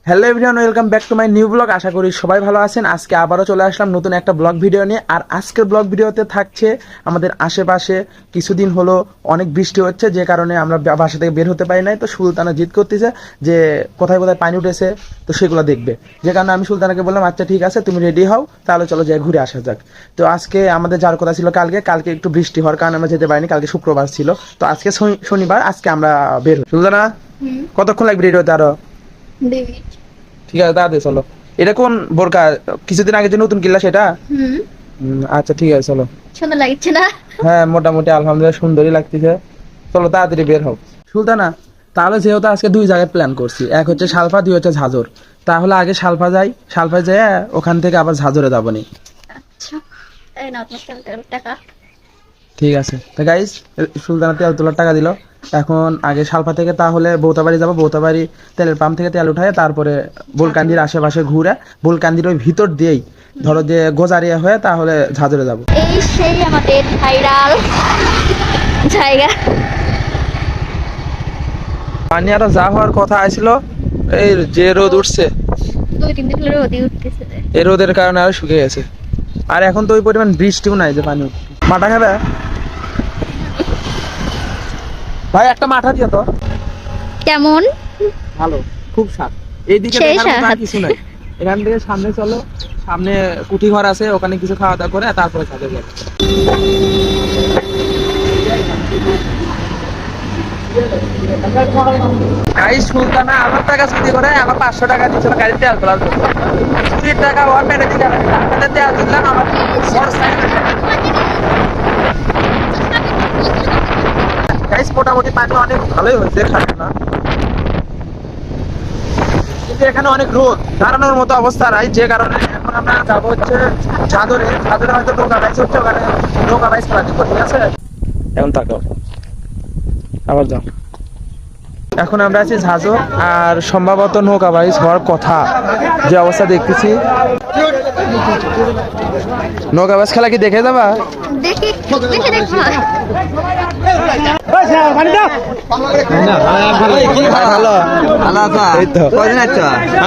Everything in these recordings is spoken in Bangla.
Hello everyone, welcome back to my new blog. আশা করি সবাই ভালো আছেন। আজকে আবারও চলে আসলাম নতুন একটা ব্লগ ভিডিও নিয়ে। আর আজকের ব্লগ ভিডিওতে থাকছে আমাদের আশেপাশে কিছুদিন হলো অনেক বৃষ্টি হচ্ছে, যে কারণে আমরা বাসা থেকে বের হতে পারি নাই। তো সুলতানা জিদ করতেছে যে কোথায় কোথায় পানি উঠেছে, তো সেগুলো দেখবে। যে কারণে আমি সুলতানাকে বললাম আচ্ছা ঠিক আছে, তুমি রেডি হও, তাহলে চলো যাই ঘুরে আসা যাক। তো আজকে আমাদের যার কথা ছিল কালকে একটু বৃষ্টি হওয়ার কারণে আমরা যেতে পারিনি। কালকে শুক্রবার ছিল, তো আজকে শনিবার, আজকে আমরা বের হই। সুলতানা কতক্ষণ লাগবে রেডি হতে? আরো ঠিক আছে, দাদা চলো। এটা কোন বোরকা? কিছুদিন আগে যে নতুন কিনলা সেটা? আচ্ছা ঠিক আছে, চলো। সুন্দর লাগছে না? হ্যাঁ, মোটামুটি আলহামদুলিল্লাহ সুন্দরই লাগতেছে। চলো তাড়াতাড়ি বের হও। সুলতানা, তাহলে যেহেতু আজকে দুই জায়গায় প্ল্যান করছি, এক হচ্ছে সালফা, দুই হচ্ছে ঝাজর, তাহলে আগে সালফা যাই। সালফা যাই, ওখান থেকে আবার ঝাজরে যাবো নি। আচ্ছা, এই নাও তোমার টাকা। ঠিক আছে। তো গাইস, সুলতানা তেল তোলার টাকা দিল। এখন আগে সালফা থেকে তাহলে বৌতাবাড়ি যাবো। বৌতাবাড়ি তেলের পাম্প থেকে তেল উঠায় তারপরে বোলকান্দির আশেপাশে ঘুরে, বোলকান্দির ওই ভিতর দিয়েই ধরো যে গোজারিয়া হয়ে তাহলে ঝাজরে যাবো। এই সেই আমাদের ভাইরাল জায়গা। পানি আরো যা হওয়ার কথা আছিল, এই যে রোদ উঠছে, 2-3 দিন ধরে রোদই উঠতেছে। এই রোদের কারণে আরো শুকিয়ে গেছে। আর এখন তো ওই পরিমাণ বৃষ্টিও নাই যে পানি উঠবে। মাঠা খাবে ভাই? একটা মাঠা দিয়ে তো। কেমন? ভালো, খুব স্বাদ। এইদিকে কিছু নাই, এখান থেকে সামনে চলো, সামনে কুঠি ঘর আছে, ওখানে কিছু খাওয়া দাওয়া করে তারপরে ছাদে যাবে। গাইস, সুলতানা আমার টাকা চুরি করে আমার 500 টাকা দিয়েছিল গাড়ির তেল তোলার জন্য। চুরির টাকা ওর পেটে দিতে হবে, তেল দিলাম আমার গাইস। মোটামুটি পানি অনেক ভালোই হয়েছে, খারাপ না, কিন্তু এখানে অনেক রোদ, দাঁড়ানোর মতো অবস্থা নাই। যে কারণে এখন আমরা যাবো হচ্ছে ঝাদরে। ঝাদরে হয়তো নৌকা বাইস হচ্ছে, ওখানে নৌকা বাইস করা যাবে। ঠিক আছে, এখন তাকাও, আবার যাও। এখন আমরা আছি ঝাজর, আর সম্ভবত নৌকা বাইস হওয়ার কথা, যে অবস্থা দেখতেছি। নৌকা বাইস খেলা কি দেখে যাবা?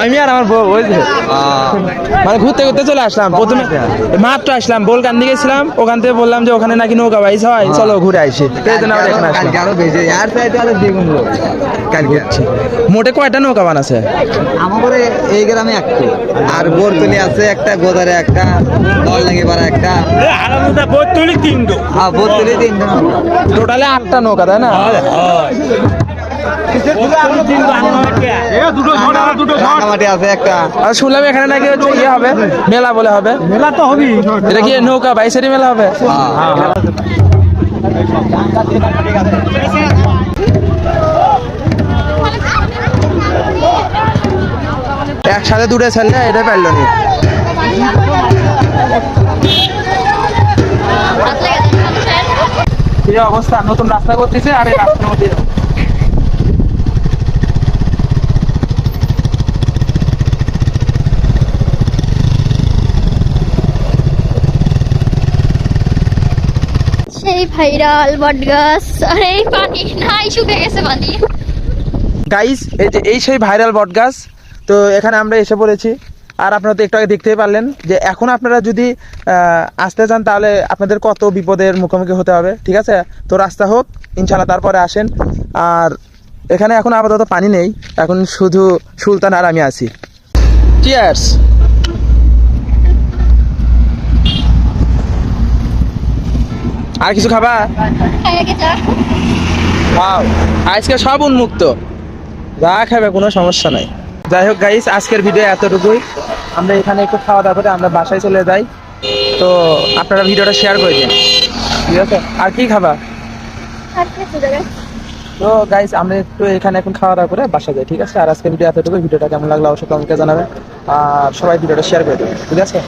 আমি আর আমার বউ মানে ঘুরতে ঘুরতে চলে আসলাম। প্রথমে মাত্র আসলাম, বোলকান্দি গেছিলাম, ওখান থেকে বললাম যে ওখানে নাকি নৌকা বাইস হয়, চলো ঘুরে আসি। মোটে কয়টা নৌকা বান আছে আমাদের এই গ্রামে? একটা, আর বোরতলি আছে একটা, গোদারে একটা, নলডাঙ্গি পাড়া একটা, বোরতলি 3টা। হ্যাঁ, বোরতলি 3টা, টোটালে 8টা নৌকা, তাই না? আছে একটা। আর শুনলাম এখানে নাকি হচ্ছে ইয়ে হবে, মেলা বলে হবে। মেলা তো হবে, এটা কি নৌকা বাইসেরই মেলা হবে? একসাথে দুটো ছেলে এটা পারল নি। এই অবস্থা, নতুন রাস্তা করতেছে আর এই রাস্তার মধ্যে সেই ভাইরাল বটগাছ। আরে পানি নাই, শুকিয়ে গেছে পানি। গাইস, এই যে এই সেই ভাইরাল বটগাছ, তো এখানে আমরা এসে পড়েছি। আর আপনারা তো একটু আগে দেখতেই পারলেন যে এখন আপনারা যদি আসতে চান তাহলে আপনাদের কত বিপদের মুখোমুখি হতে হবে। ঠিক আছে, তো রাস্তা হোক ইনশাল্লাহ, তারপরে আসেন। আর এখানে এখন আপাতত পানি নেই, এখন শুধু সুলতান আর আমি আছি। চিয়ার্স। আর কিছু খাবা? আজকে সব উন্মুক্ত, যা খাবে কোনো সমস্যা নাই। যাই হোক গাইস, আজকের ভিডিও এতটুকুই। আমরা এখানে একটু খাওয়া দাওয়া করে আমরা বাসায় চলে যাই। তো আপনারা ভিডিওটা শেয়ার করে দিন, ঠিক আছে? আর কি খাবা? তো গাইস, আমরা একটু এখানে এখন খাওয়া দাওয়া করে বাসায় যাই, ঠিক আছে? আর আজকের ভিডিও এতটুকুই। ভিডিওটা কেমন লাগলো অবশ্যই কমেন্টে জানাবেন, আর সবাই ভিডিওটা শেয়ার করে দেবেন, ঠিক আছে?